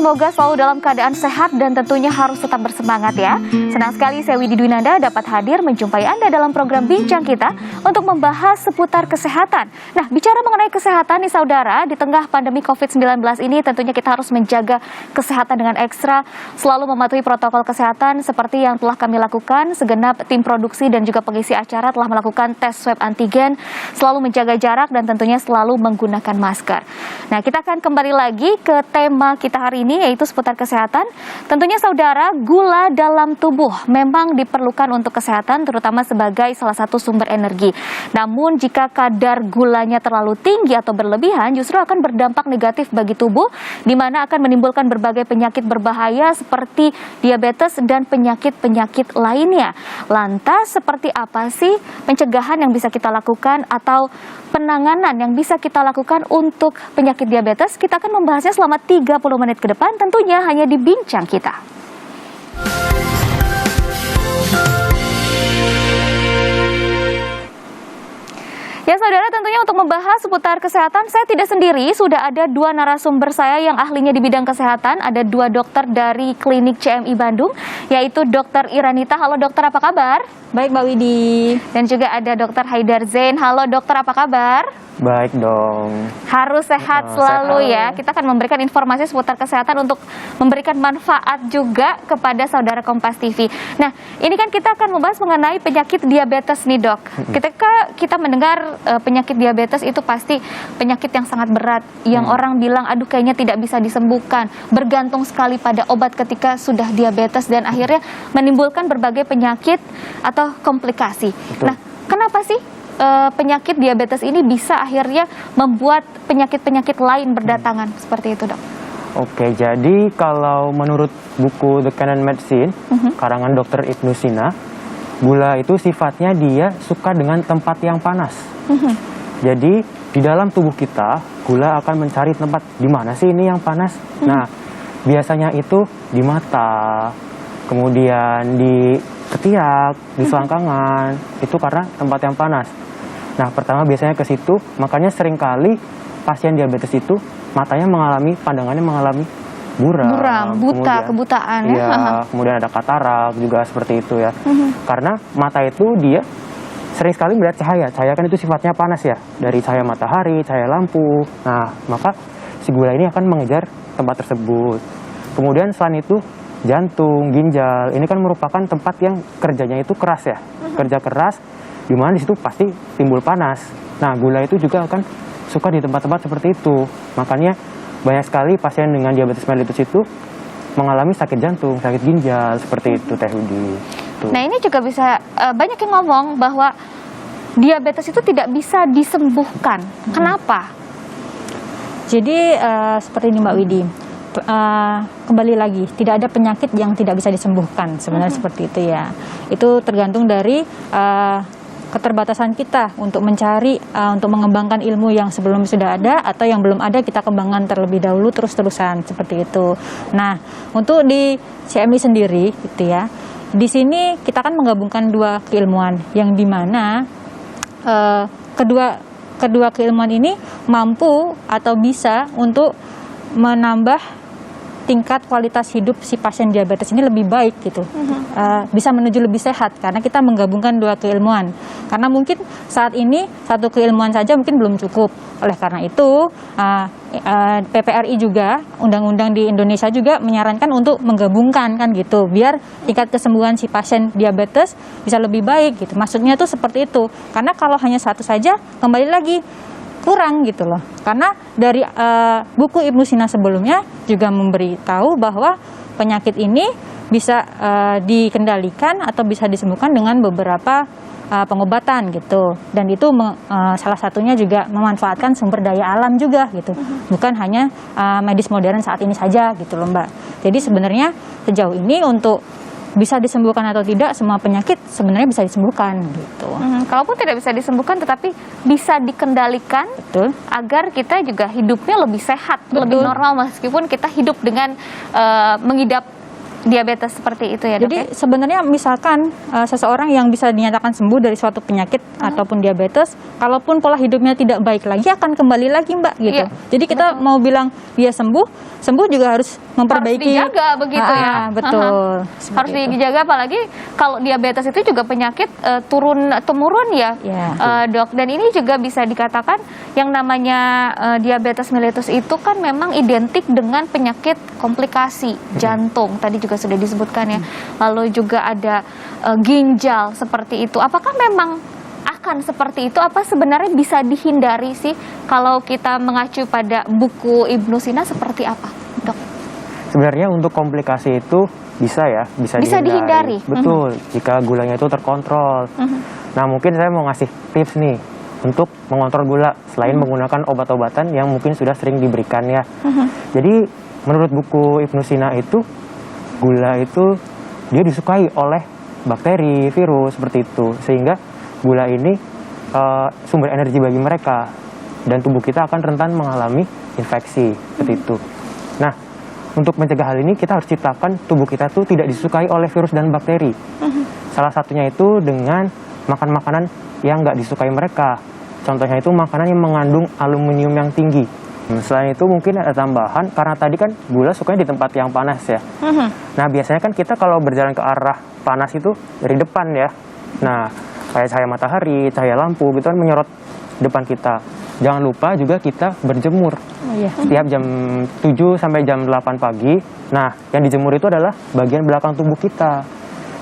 semoga selalu dalam keadaan sehat dan tentunya harus tetap bersemangat ya. Senang sekali saya Widi Dwinanda dapat hadir menjumpai Anda dalam program Bincang Kita untuk membahas seputar kesehatan. Nah, bicara mengenai kesehatan nih saudara, di tengah pandemi COVID-19 ini tentunya kita harus menjaga kesehatan dengan ekstra, selalu mematuhi protokol kesehatan seperti yang telah kami lakukan. Segenap tim produksi dan juga pengisi acara telah melakukan tes swab antigen, selalu menjaga jarak dan tentunya selalu menggunakan masker. Nah, kita akan kembali lagi ke tema kita hari ini yaitu seputar kesehatan. Tentunya saudara, gula dalam tubuh memang diperlukan untuk kesehatan terutama sebagai salah satu sumber energi. Namun jika kadar gulanya terlalu tinggi atau berlebihan justru akan berdampak negatif bagi tubuh di mana akan menimbulkan berbagai penyakit berbahaya seperti diabetes dan penyakit-penyakit lainnya. Lantas seperti apa sih pencegahan yang bisa kita lakukan atau penanganan yang bisa kita lakukan untuk penyakit diabetes? Kita akan membahasnya selama 30 menit ke depan tentunya hanya di Bincang Kita. Ya saudara, tentunya untuk membahas seputar kesehatan saya tidak sendiri, sudah ada dua narasumber saya yang ahlinya di bidang kesehatan. Ada dua dokter dari klinik CMI Bandung, yaitu Dr. Iranita. Halo dokter, apa kabar? Baik Mbak Widi. Dan juga ada Dr. Haidar Zain. Halo dokter, apa kabar? Baik dong. Harus sehat selalu ya. Kita akan memberikan informasi seputar kesehatan untuk memberikan manfaat juga kepada saudara Kompas TV. Nah, ini kan kita akan membahas mengenai penyakit diabetes nih dok. Ketika kita mendengar penyakit diabetes itu pasti penyakit yang sangat berat. Yang orang bilang, aduh kayaknya tidak bisa disembuhkan. Bergantung sekali pada obat ketika sudah diabetes dan akhirnya menimbulkan berbagai penyakit atau komplikasi. Betul. Nah, kenapa sih penyakit diabetes ini bisa akhirnya membuat penyakit-penyakit lain berdatangan seperti itu dok? Oke, jadi kalau menurut buku The Canon Medicine, karangan Dr. Ibnu Sina, gula itu sifatnya dia suka dengan tempat yang panas. Jadi di dalam tubuh kita, gula akan mencari tempat di mana sih ini yang panas. Nah, biasanya itu di mata, kemudian di ketiak, di selangkangan, itu karena tempat yang panas. Nah, pertama biasanya ke situ, makanya seringkali pasien diabetes itu matanya pandangannya mengalami buram, kebutaan ya. Iya, kemudian ada katarak juga seperti itu ya. Karena mata itu dia sering sekali melihat cahaya. Cahaya kan itu sifatnya panas ya, dari cahaya matahari, cahaya lampu. Nah, maka si gula ini akan mengejar tempat tersebut. Kemudian selain itu jantung, ginjal, ini kan merupakan tempat yang kerjanya itu keras ya, kerja keras, di mana di situ pasti timbul panas. Nah, gula itu juga akan suka di tempat-tempat seperti itu. Makanya banyak sekali pasien dengan diabetes mellitus itu mengalami sakit jantung, sakit ginjal, seperti itu Teh Hudi. Nah, ini juga bisa banyak yang ngomong bahwa diabetes itu tidak bisa disembuhkan. Kenapa? Jadi seperti ini Mbak Widi. Kembali lagi, tidak ada penyakit yang tidak bisa disembuhkan sebenarnya seperti itu ya. Itu tergantung dari keterbatasan kita untuk mencari, untuk mengembangkan ilmu yang sebelum sudah ada atau yang belum ada kita kembangkan terlebih dahulu terus-terusan seperti itu. Nah, untuk di CMI sendiri gitu ya, di sini kita kan menggabungkan dua keilmuan yang dimana kedua keilmuan ini mampu atau bisa untuk menambah tingkat kualitas hidup si pasien diabetes ini lebih baik gitu, bisa menuju lebih sehat karena kita menggabungkan dua keilmuan. Karena mungkin saat ini satu keilmuan saja mungkin belum cukup. Oleh karena itu PPRI juga, undang-undang di Indonesia juga menyarankan untuk menggabungkan kan gitu, biar tingkat kesembuhan si pasien diabetes bisa lebih baik gitu. Maksudnya tuh seperti itu. Karena kalau hanya satu saja kembali lagi kurang gitu loh. Karena dari buku Ibnu Sina sebelumnya juga memberitahu bahwa penyakit ini bisa dikendalikan atau bisa disembuhkan dengan beberapa pengobatan gitu. Dan itu salah satunya juga memanfaatkan sumber daya alam juga gitu. Bukan hanya medis modern saat ini saja gitu loh Mbak. Jadi sebenarnya sejauh ini untuk bisa disembuhkan atau tidak, semua penyakit sebenarnya bisa disembuhkan gitu. Kalaupun tidak bisa disembuhkan tetapi bisa dikendalikan. Betul. Agar kita juga hidupnya lebih sehat, lebih normal meskipun kita hidup dengan mengidap diabetes seperti itu ya, Dok? Jadi sebenarnya misalkan seseorang yang bisa dinyatakan sembuh dari suatu penyakit ataupun diabetes, kalaupun pola hidupnya tidak baik lagi akan kembali lagi, Mbak, gitu. Iya, Jadi kita mau bilang dia sembuh juga harus memperbaiki. Harus dijaga begitu ya. Betul. Harus dijaga, apalagi kalau diabetes itu juga penyakit turun temurun ya, Dok. Dan ini juga bisa dikatakan yang namanya diabetes mellitus itu kan memang identik dengan penyakit komplikasi jantung. Tadi juga sudah disebutkan ya. Lalu juga ada ginjal seperti itu. Apakah memang akan seperti itu? Apa sebenarnya bisa dihindari sih kalau kita mengacu pada buku Ibnu Sina seperti apa, Dok? Sebenarnya untuk komplikasi itu bisa ya, bisa dihindari. Betul, jika gulanya itu terkontrol. Nah, mungkin saya mau ngasih tips nih untuk mengontrol gula selain menggunakan obat-obatan yang mungkin sudah sering diberikan ya. Jadi menurut buku Ibnu Sina itu gula itu dia disukai oleh bakteri, virus seperti itu, sehingga gula ini sumber energi bagi mereka dan tubuh kita akan rentan mengalami infeksi seperti itu. Nah, untuk mencegah hal ini kita harus ciptakan tubuh kita tuh tidak disukai oleh virus dan bakteri. Salah satunya itu dengan makan makanan yang nggak disukai mereka. Contohnya itu makanan yang mengandung aluminium yang tinggi. Selain itu mungkin ada tambahan, karena tadi kan gula sukanya di tempat yang panas ya. Nah, biasanya kan kita kalau berjalan ke arah panas itu dari depan ya. Nah, kayak cahaya matahari, cahaya lampu gitu kan menyorot depan kita. Jangan lupa juga kita berjemur. Setiap jam 7 sampai jam 8 pagi. Nah, yang dijemur itu adalah bagian belakang tubuh kita.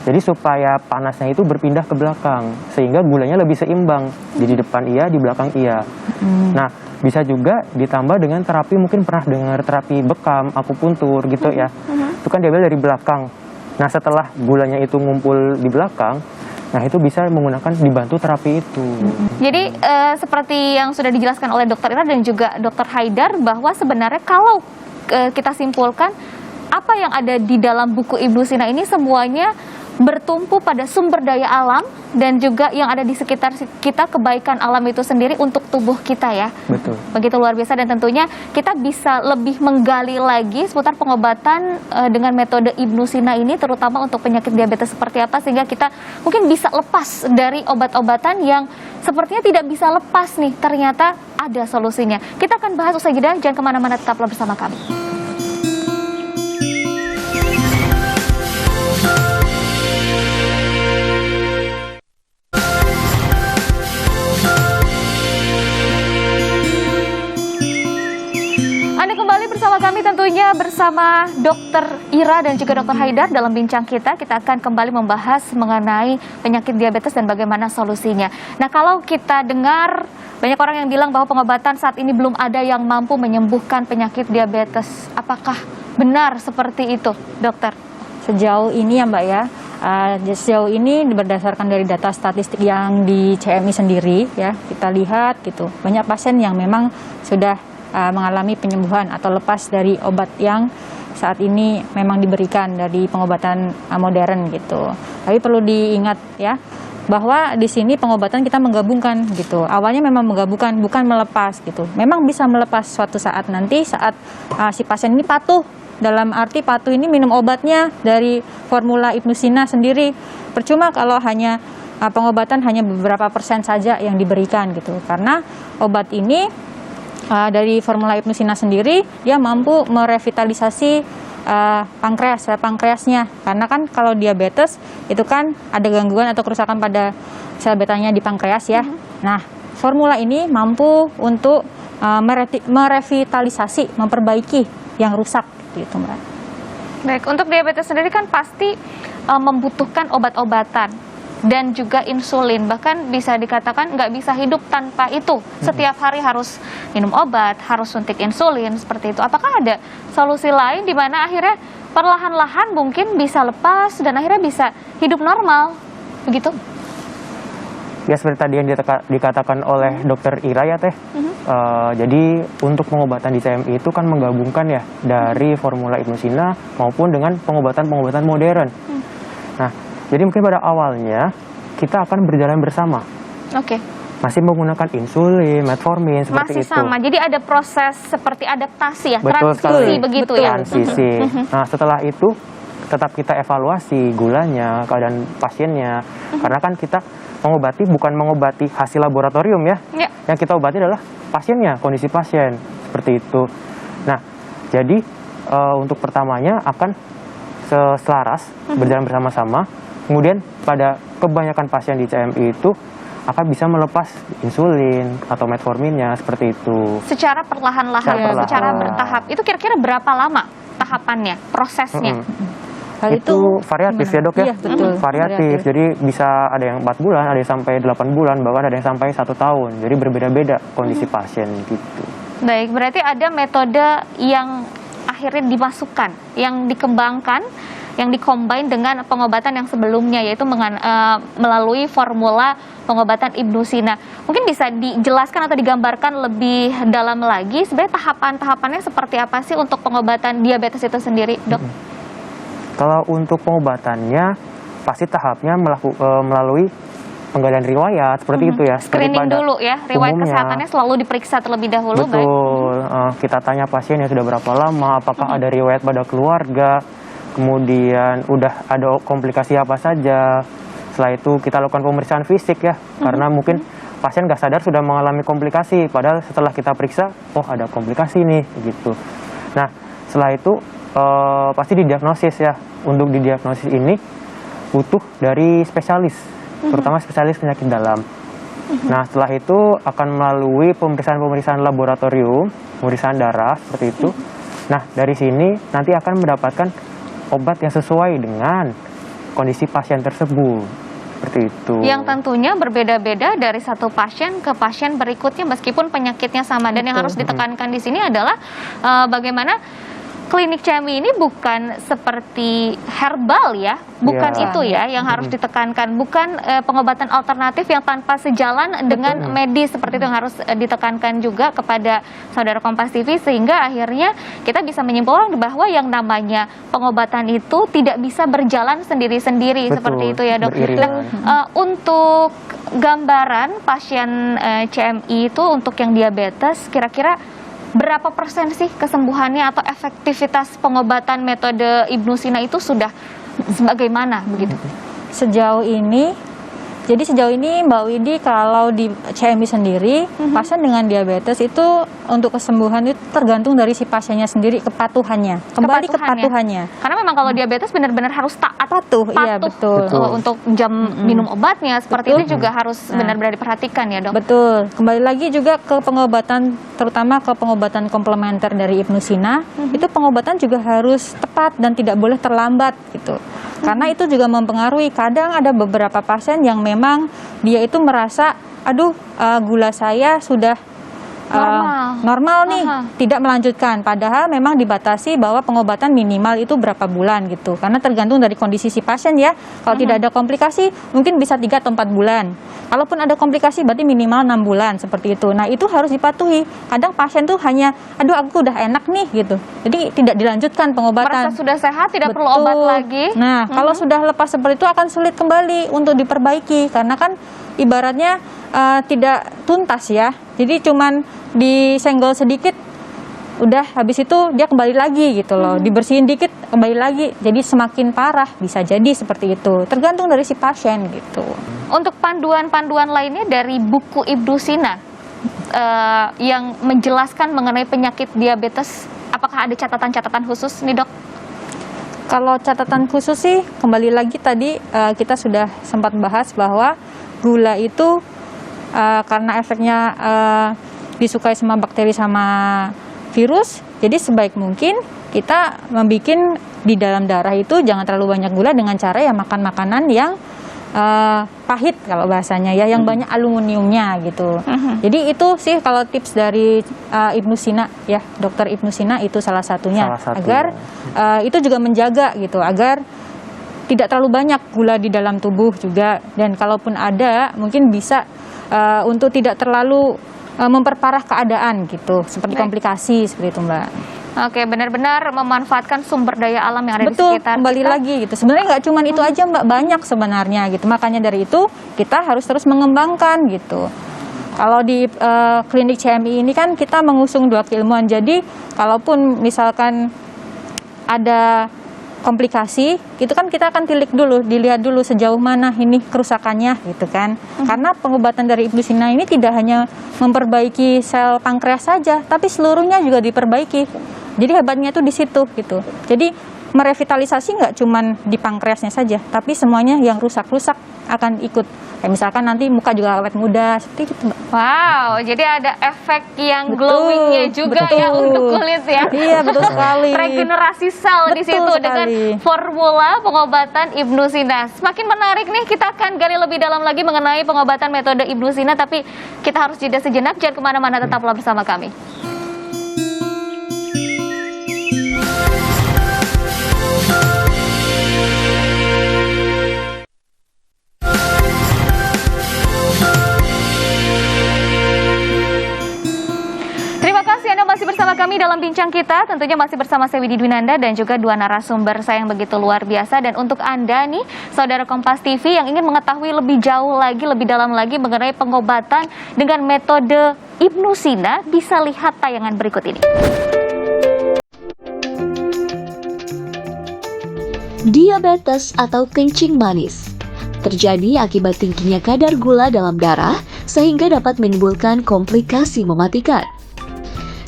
Jadi supaya panasnya itu berpindah ke belakang, sehingga gulanya lebih seimbang. Jadi di depan iya, di belakang iya. Nah, bisa juga ditambah dengan terapi, mungkin pernah dengar terapi bekam, akupuntur gitu ya. Itu kan diambil dari belakang. Nah, setelah gulanya itu ngumpul di belakang, nah itu bisa menggunakan dibantu terapi itu. Jadi seperti yang sudah dijelaskan oleh Dokter Ira dan juga Dokter Haidar, bahwa sebenarnya kalau kita simpulkan apa yang ada di dalam buku Ibnu Sina ini semuanya bertumpu pada sumber daya alam dan juga yang ada di sekitar kita, kebaikan alam itu sendiri untuk tubuh kita ya. Betul. Begitu luar biasa, dan tentunya kita bisa lebih menggali lagi seputar pengobatan dengan metode Ibnu Sina ini, terutama untuk penyakit diabetes seperti apa, sehingga kita mungkin bisa lepas dari obat-obatan yang sepertinya tidak bisa lepas nih, ternyata ada solusinya. Kita akan bahas usai jeda, jangan kemana-mana, tetaplah bersama kami. Anda kembali bersama kami, tentunya bersama Dokter Ira dan juga Dokter Haidar dalam bincang kita. Kita akan kembali membahas mengenai penyakit diabetes dan bagaimana solusinya. Nah, kalau kita dengar banyak orang yang bilang bahwa pengobatan saat ini belum ada yang mampu menyembuhkan penyakit diabetes. Apakah benar seperti itu, Dokter? Sejauh ini ya, Mbak ya, sejauh ini berdasarkan dari data statistik yang di CMI sendiri ya, kita lihat gitu, banyak pasien yang memang sudah mengalami penyembuhan atau lepas dari obat yang saat ini memang diberikan dari pengobatan modern gitu. Tapi perlu diingat ya, bahwa di sini pengobatan kita menggabungkan gitu. Awalnya memang menggabungkan, bukan melepas gitu. Memang bisa melepas suatu saat nanti saat si pasien ini patuh. Dalam arti patuh ini minum obatnya dari formula Ibnu Sina sendiri. Percuma kalau hanya pengobatan hanya beberapa persen saja yang diberikan gitu. Karena obat ini dari formula Ibnu Sina sendiri, dia mampu merevitalisasi pankreasnya. Karena kan kalau diabetes itu kan ada gangguan atau kerusakan pada sel betanya di pankreas ya. Nah, formula ini mampu untuk merevitalisasi, memperbaiki yang rusak gitu, Mbak. Baik, untuk diabetes sendiri kan pasti membutuhkan obat-obatan dan juga insulin, bahkan bisa dikatakan nggak bisa hidup tanpa itu. Setiap hari harus minum obat, harus suntik insulin, seperti itu. Apakah ada solusi lain di mana akhirnya perlahan-lahan mungkin bisa lepas dan akhirnya bisa hidup normal, begitu? Ya, seperti tadi yang dikatakan oleh Dokter Ira ya Teh. Jadi untuk pengobatan di CMI itu kan menggabungkan ya dari formula Ibnu Sina maupun dengan pengobatan-pengobatan modern. Nah, jadi mungkin pada awalnya kita akan berjalan bersama. Oke. Masih menggunakan insulin, metformin seperti Masih itu. sama. Jadi ada proses seperti adaptasi ya, Betul transisi sekali. begitu Betul. ya. Transisi. Nah, setelah itu tetap kita evaluasi gulanya, keadaan pasiennya. Karena kan kita mengobati bukan mengobati hasil laboratorium ya. Yang kita obati adalah pasiennya, kondisi pasien seperti itu. Nah, jadi untuk pertamanya akan selaras berjalan bersama-sama. Kemudian pada kebanyakan pasien di CMI itu akan bisa melepas insulin atau metforminnya seperti itu. Secara perlahan-lahan, Secara secara perlahan. bertahap. Itu kira-kira berapa lama tahapannya, prosesnya? Hal Itu variatif gimana? ya dok ya? Iya, betul. Variatif, jadi bisa ada yang 4 bulan, ada yang sampai 8 bulan, bahkan ada yang sampai 1 tahun. Jadi berbeda-beda kondisi pasien gitu. Baik, berarti ada metode yang akhirnya dimasukkan, yang dikembangkan, yang dikombin dengan pengobatan yang sebelumnya, yaitu melalui formula pengobatan Ibnu Sina. Mungkin bisa dijelaskan atau digambarkan lebih dalam lagi sebenarnya tahapan-tahapannya seperti apa sih untuk pengobatan diabetes itu sendiri, dok? Kalau untuk pengobatannya, pasti tahapnya melalui penggalian riwayat seperti itu ya. seperti Screening pada dulu ya, riwayat umumnya. kesehatannya selalu diperiksa terlebih dahulu. Baik. Betul, kita tanya pasiennya sudah berapa lama, apakah ada riwayat pada keluarga, kemudian udah ada komplikasi apa saja. Setelah itu kita lakukan pemeriksaan fisik ya, karena mungkin pasien nggak sadar sudah mengalami komplikasi, padahal setelah kita periksa, oh ada komplikasi nih gitu. Nah, setelah itu pasti didiagnosis ya. Untuk didiagnosis ini butuh dari spesialis, terutama spesialis penyakit dalam. Nah, setelah itu akan melalui pemeriksaan laboratorium, pemeriksaan darah seperti itu. Nah, dari sini nanti akan mendapatkan obat yang sesuai dengan kondisi pasien tersebut. Seperti itu. Yang tentunya berbeda-beda dari satu pasien ke pasien berikutnya meskipun penyakitnya sama. Dan yang harus ditekankan di sini adalah bagaimana klinik CMI ini bukan seperti herbal ya, bukan Ya. itu ya yang harus ditekankan, bukan pengobatan alternatif yang tanpa sejalan dengan medis, seperti itu yang harus ditekankan juga kepada saudara Kompas TV, sehingga akhirnya kita bisa menyimpulkan bahwa yang namanya pengobatan itu tidak bisa berjalan sendiri-sendiri. Betul, seperti itu ya dok. beriringan. Nah, untuk gambaran pasien CMI itu untuk yang diabetes kira-kira berapa persen sih kesembuhannya atau efektivitas pengobatan metode Ibnu Sina itu sudah sebagaimana begitu? Sejauh ini, jadi sejauh ini Mbak Widi kalau di CMI sendiri, pasien dengan diabetes itu untuk kesembuhan itu tergantung dari si pasiennya sendiri, kepatuhannya, kembali kepatuhannya. Karena memang kalau diabetes benar-benar harus taat. Patuh, iya betul. Untuk jam minum obatnya seperti Betul. itu juga harus benar-benar diperhatikan ya dok. Betul. Kembali lagi juga ke pengobatan, terutama ke pengobatan komplementer dari Ibnu Sina, itu pengobatan juga harus tepat dan tidak boleh terlambat gitu. Karena itu juga mempengaruhi. Kadang ada beberapa pasien yang memang dia itu merasa, aduh gula saya sudah normal nih, tidak melanjutkan. Padahal memang dibatasi bahwa pengobatan minimal itu berapa bulan gitu. Karena tergantung dari kondisi si pasien ya. Kalau tidak ada komplikasi mungkin bisa 3 atau 4 bulan. Kalaupun ada komplikasi berarti minimal 6 bulan seperti itu. Nah itu harus dipatuhi. Kadang pasien tuh hanya, aduh aku udah enak nih gitu. Jadi tidak dilanjutkan pengobatan. Merasa sudah sehat tidak perlu obat lagi. Nah kalau sudah lepas seperti itu akan sulit kembali untuk diperbaiki. Karena kan ibaratnya tidak tuntas ya. Jadi cuman disenggol sedikit udah habis itu dia kembali lagi gitu loh. Dibersihin dikit kembali lagi. Jadi semakin parah bisa jadi seperti itu. Tergantung dari si pasien gitu. Untuk panduan-panduan lainnya dari buku Ibnu Sina yang menjelaskan mengenai penyakit diabetes, apakah ada catatan-catatan khusus nih dok? Kalau catatan khusus sih kembali lagi tadi kita sudah sempat bahas bahwa gula itu karena efeknya disukai sama bakteri sama virus, jadi sebaik mungkin kita membuat di dalam darah itu jangan terlalu banyak gula dengan cara ya makan makanan yang pahit kalau bahasanya ya, yang banyak aluminiumnya gitu. Jadi itu sih kalau tips dari Ibnu Sina ya, dokter Ibnu Sina itu salah satunya. Agar itu juga menjaga gitu, agar tidak terlalu banyak gula di dalam tubuh juga, dan kalaupun ada mungkin bisa untuk tidak terlalu memperparah keadaan gitu, seperti komplikasi seperti itu Mbak. Oke, benar-benar memanfaatkan sumber daya alam yang ada di Betul, sekitar kembali kita. lagi gitu. Sebenarnya nggak cuma itu aja Mbak, banyak sebenarnya gitu. Makanya dari itu kita harus terus mengembangkan gitu. Kalau di klinik CMI ini kan kita mengusung 2 keilmuan. Jadi kalaupun misalkan ada komplikasi, itu kan kita akan tilik dulu, dilihat dulu sejauh mana ini kerusakannya gitu kan. Karena pengobatan dari Ibnu Sina ini tidak hanya memperbaiki sel pankreas saja, tapi seluruhnya juga diperbaiki. Jadi hebatnya tuh di situ gitu. Jadi merevitalisasi nggak cuman di pankreasnya saja, tapi semuanya yang rusak-rusak akan ikut. Kayak misalkan nanti muka juga awet muda, seperti itu, Mbak. Wow, jadi ada efek yang glowingnya juga ya untuk kulit ya. Iya, betul sekali. Regenerasi sel di Betul situ sekali. dengan formula pengobatan Ibnu Sina. Semakin menarik nih, kita akan gali lebih dalam lagi mengenai pengobatan metode Ibnu Sina, tapi kita harus jeda sejenak, jangan kemana-mana, tetaplah bersama kami. Terima kasih Anda masih bersama kami dalam bincang kita. Tentunya masih bersama saya Widi Dwinanda dan juga dua narasumber saya yang begitu luar biasa. Dan untuk Anda nih, saudara Kompas TV yang ingin mengetahui lebih jauh lagi, lebih dalam lagi mengenai pengobatan dengan metode Ibnu Sina, bisa lihat tayangan berikut ini. Diabetes atau kencing manis terjadi akibat tingginya kadar gula dalam darah sehingga dapat menimbulkan komplikasi mematikan.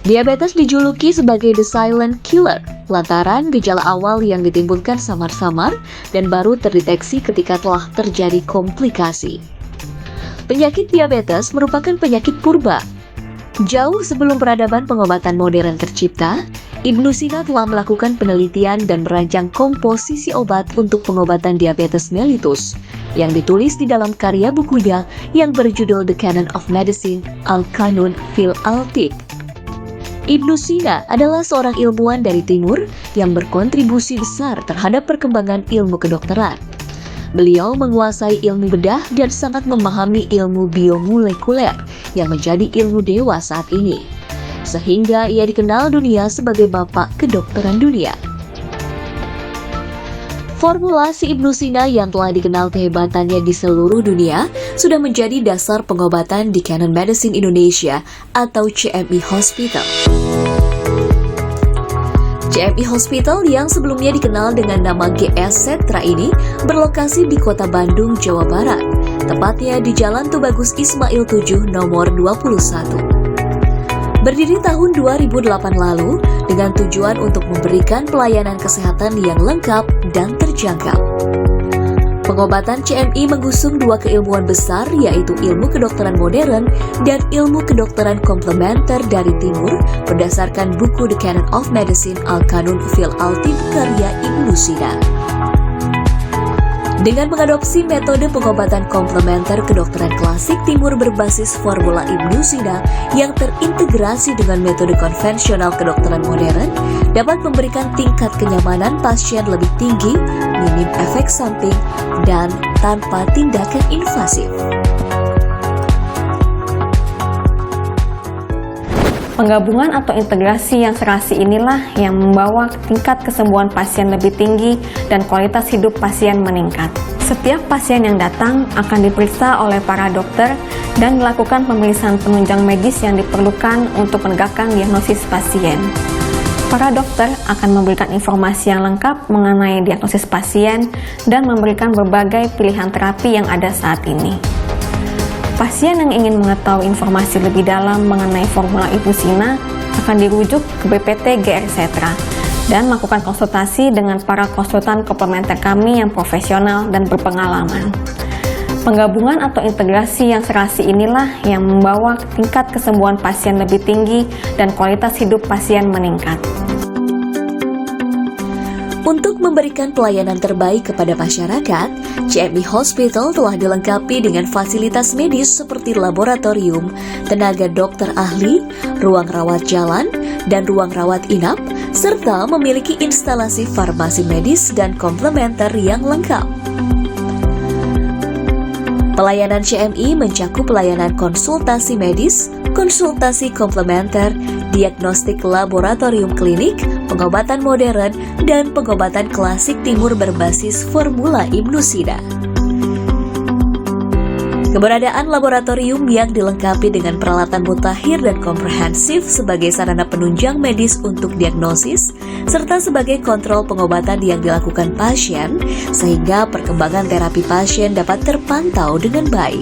Diabetes dijuluki sebagai the silent killer lantaran gejala awal yang ditimbulkan samar-samar dan baru terdeteksi ketika telah terjadi komplikasi. Penyakit diabetes merupakan penyakit purba. Jauh sebelum peradaban pengobatan modern tercipta, Ibnu Sina telah melakukan penelitian dan merancang komposisi obat untuk pengobatan diabetes mellitus yang ditulis di dalam karya bukunya yang berjudul The Canon of Medicine Al-Qanun fil Al-Tibb. Ibnu Sina adalah seorang ilmuwan dari timur yang berkontribusi besar terhadap perkembangan ilmu kedokteran. Beliau menguasai ilmu bedah dan sangat memahami ilmu biomolekuler yang menjadi ilmu dewa saat ini, sehingga ia dikenal dunia sebagai bapak kedokteran dunia. Formulasi Ibnu Sina yang telah dikenal kehebatannya di seluruh dunia sudah menjadi dasar pengobatan di Canon Medicine Indonesia atau CMI Hospital. CMI Hospital yang sebelumnya dikenal dengan nama GS Setra ini berlokasi di Kota Bandung, Jawa Barat, tepatnya di Jalan Tubagus Ismail 7 nomor 21. Berdiri tahun 2008 lalu dengan tujuan untuk memberikan pelayanan kesehatan yang lengkap dan terjangkau. Pengobatan CMI mengusung dua keilmuan besar yaitu ilmu kedokteran modern dan ilmu kedokteran komplementer dari timur berdasarkan buku The Canon of Medicine Al-Qanun fil Al-Tibb karya Ibnu Sina. Dengan mengadopsi metode pengobatan komplementer kedokteran klasik timur berbasis formula Ibnu Sina yang terintegrasi dengan metode konvensional kedokteran modern, dapat memberikan tingkat kenyamanan pasien lebih tinggi, minim efek samping, dan tanpa tindakan invasif. Penggabungan atau integrasi yang serasi inilah yang membawa tingkat kesembuhan pasien lebih tinggi dan kualitas hidup pasien meningkat. Setiap pasien yang datang akan diperiksa oleh para dokter dan dilakukan pemeriksaan penunjang medis yang diperlukan untuk menegakkan diagnosis pasien. Para dokter akan memberikan informasi yang lengkap mengenai diagnosis pasien dan memberikan berbagai pilihan terapi yang ada saat ini. Pasien yang ingin mengetahui informasi lebih dalam mengenai formula Ibnu Sina akan dirujuk ke BPT GR Setra dan melakukan konsultasi dengan para konsultan komplementer kami yang profesional dan berpengalaman. Penggabungan atau integrasi yang serasi inilah yang membawa tingkat kesembuhan pasien lebih tinggi dan kualitas hidup pasien meningkat. Untuk memberikan pelayanan terbaik kepada masyarakat, CMI Hospital telah dilengkapi dengan fasilitas medis seperti laboratorium, tenaga dokter ahli, ruang rawat jalan, dan ruang rawat inap, serta memiliki instalasi farmasi medis dan komplementer yang lengkap. Pelayanan CMI mencakup pelayanan konsultasi medis, konsultasi komplementer, diagnostik laboratorium klinik, pengobatan modern, dan pengobatan klasik timur berbasis formula Ibnu Sina. Keberadaan laboratorium yang dilengkapi dengan peralatan mutakhir dan komprehensif sebagai sarana penunjang medis untuk diagnosis, serta sebagai kontrol pengobatan yang dilakukan pasien, sehingga perkembangan terapi pasien dapat terpantau dengan baik.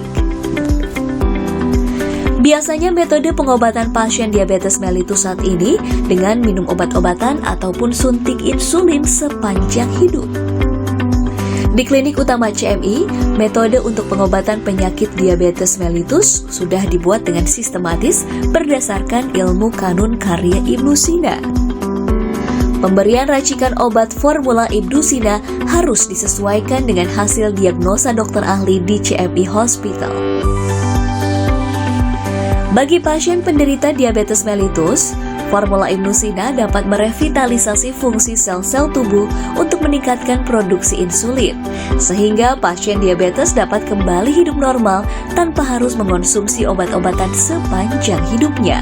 Biasanya metode pengobatan pasien diabetes mellitus saat ini dengan minum obat-obatan ataupun suntik insulin sepanjang hidup. Di klinik utama CMI, metode untuk pengobatan penyakit diabetes mellitus sudah dibuat dengan sistematis berdasarkan ilmu kanun karya Ibnu Sina. Pemberian racikan obat formula Ibnu Sina harus disesuaikan dengan hasil diagnosa dokter ahli di CMI Hospital. Bagi pasien penderita diabetes mellitus, formula Ibnu Sina dapat merevitalisasi fungsi sel-sel tubuh untuk meningkatkan produksi insulin, sehingga pasien diabetes dapat kembali hidup normal tanpa harus mengonsumsi obat-obatan sepanjang hidupnya.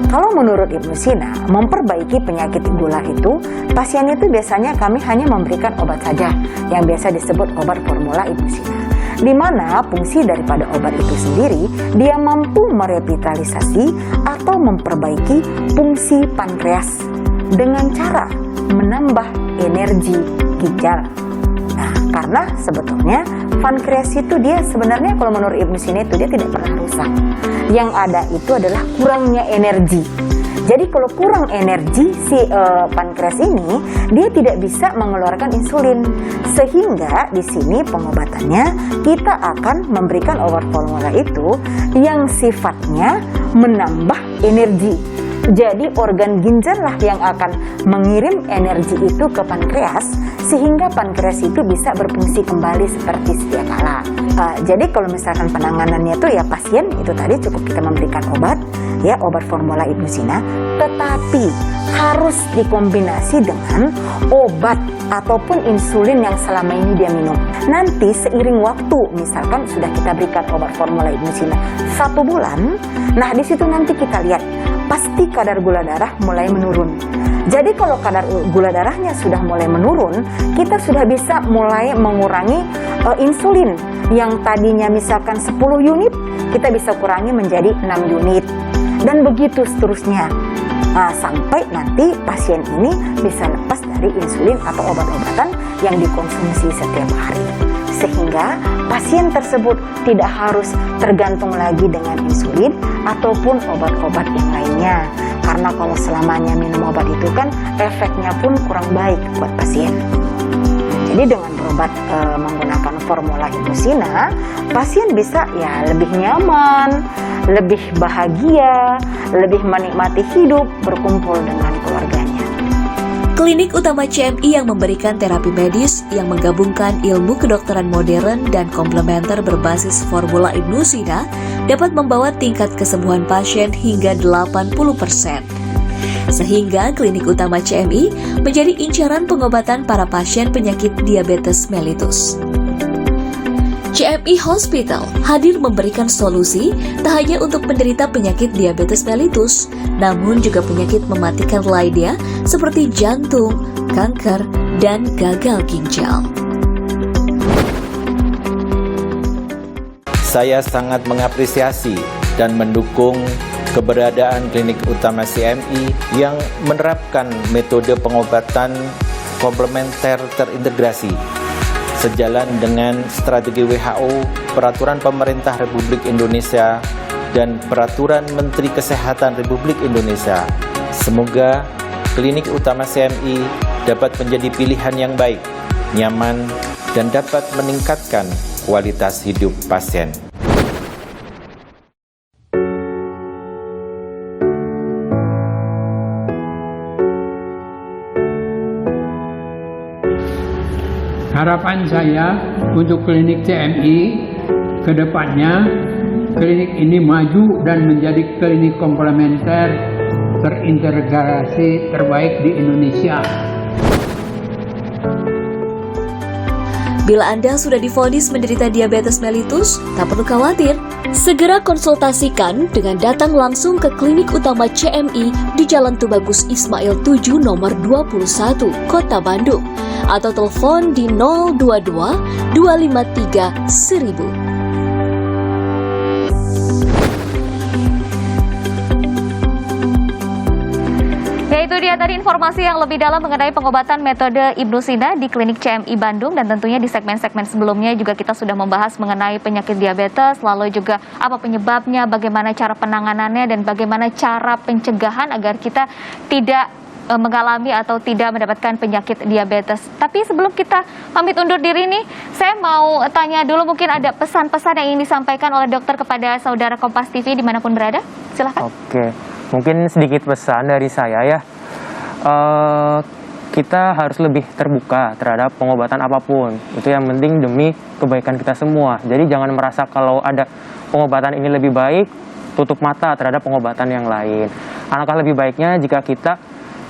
Kalau menurut Ibnu Sina, memperbaiki penyakit gula itu, pasien itu biasanya kami hanya memberikan obat saja, yang biasa disebut obat formula Ibnu Sina. Di mana fungsi daripada obat itu sendiri, dia mampu merevitalisasi atau memperbaiki fungsi pankreas dengan cara menambah energi ginjal. Nah, karena sebetulnya pankreas itu dia sebenarnya kalau menurut Ibnu Sina itu dia tidak pernah rusak. Yang ada itu adalah kurangnya energi. Jadi kalau kurang energi si pankreas ini, dia tidak bisa mengeluarkan insulin. Sehingga di sini pengobatannya kita akan memberikan obat formula itu yang sifatnya menambah energi. Jadi organ ginjal lah yang akan mengirim energi itu ke pankreas sehingga pankreas itu bisa berfungsi kembali seperti sedia kala. Jadi kalau misalkan penanganannya itu ya pasien itu tadi cukup kita memberikan obat, ya obat formula Ibnu Sina, tetapi harus dikombinasi dengan obat ataupun insulin yang selama ini dia minum. Nanti seiring waktu, misalkan sudah kita berikan obat formula Ibnu Sina 1 bulan, nah di situ nanti kita lihat pasti kadar gula darah mulai menurun. Jadi kalau kadar gula darahnya sudah mulai menurun, kita sudah bisa mulai mengurangi insulin yang tadinya misalkan 10 unit, kita bisa kurangi menjadi 6 unit. Dan begitu seterusnya. Nah, sampai nanti pasien ini bisa lepas dari insulin atau obat-obatan yang dikonsumsi setiap hari. Sehingga pasien tersebut tidak harus tergantung lagi dengan insulin ataupun obat-obat yang lainnya. Karena kalau selamanya minum obat itu kan efeknya pun kurang baik buat pasien. Jadi dengan berobat menggunakan formula Ibnu Sina, pasien bisa ya lebih nyaman, lebih bahagia, lebih menikmati hidup berkumpul dengan keluarganya. Klinik utama CMI yang memberikan terapi medis yang menggabungkan ilmu kedokteran modern dan komplementer berbasis formula Ibnu Sina dapat membawa tingkat kesembuhan pasien hingga 80%. Sehingga klinik utama CMI menjadi incaran pengobatan para pasien penyakit diabetes mellitus. CMI Hospital hadir memberikan solusi tak hanya untuk penderita penyakit diabetes mellitus, namun juga penyakit mematikan lainnya seperti jantung, kanker, dan gagal ginjal. Saya sangat mengapresiasi dan mendukung keberadaan klinik utama CMI yang menerapkan metode pengobatan komplementer terintegrasi sejalan dengan strategi WHO, peraturan pemerintah Republik Indonesia, dan peraturan Menteri Kesehatan Republik Indonesia. Semoga klinik utama CMI dapat menjadi pilihan yang baik, nyaman, dan dapat meningkatkan kualitas hidup pasien. Harapan saya untuk klinik CMI ke depannya, klinik ini maju dan menjadi klinik komplementer terintegrasi terbaik di Indonesia. Bila Anda sudah divonis menderita diabetes mellitus, tak perlu khawatir. Segera konsultasikan dengan datang langsung ke klinik utama CMI di Jalan Tubagus Ismail 7 nomor 21, Kota Bandung. Atau telepon di 022 253 1000. itu dia tadi informasi yang lebih dalam mengenai pengobatan metode Ibnu Sina di Klinik CMI Bandung, dan tentunya di segmen-segmen sebelumnya juga kita sudah membahas mengenai penyakit diabetes, lalu juga apa penyebabnya, bagaimana cara penanganannya, dan bagaimana cara pencegahan agar kita tidak mengalami atau tidak mendapatkan penyakit diabetes. Tapi sebelum kita pamit undur diri nih, saya mau tanya dulu, mungkin ada pesan-pesan yang ingin disampaikan oleh dokter kepada saudara Kompas TV dimanapun berada. Silahkan. Oke, mungkin sedikit pesan dari saya ya. Kita harus lebih terbuka terhadap pengobatan apapun. Itu yang penting demi kebaikan kita semua. Jadi jangan merasa kalau ada pengobatan ini lebih baik, tutup mata terhadap pengobatan yang lain. Alangkah lebih baiknya jika kita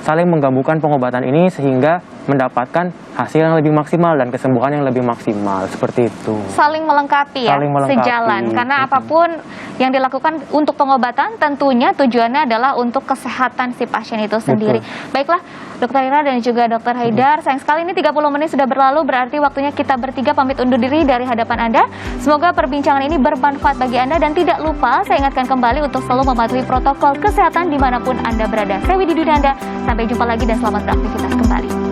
saling menggabungkan pengobatan ini sehingga mendapatkan hasil yang lebih maksimal dan kesembuhan yang lebih maksimal, seperti itu. Saling melengkapi ya, Saling melengkapi. sejalan. Karena apapun yang dilakukan untuk pengobatan tentunya tujuannya adalah untuk kesehatan si pasien itu sendiri. Baiklah, Dokter Ira dan juga Dokter Haidar, sayang sekali ini 30 menit sudah berlalu, berarti waktunya kita bertiga pamit undur diri dari hadapan Anda. Semoga perbincangan ini bermanfaat bagi Anda, dan tidak lupa saya ingatkan kembali untuk selalu mematuhi protokol kesehatan dimanapun Anda berada. Saya Widi Dunanda, sampai jumpa lagi dan selamat beraktivitas kembali.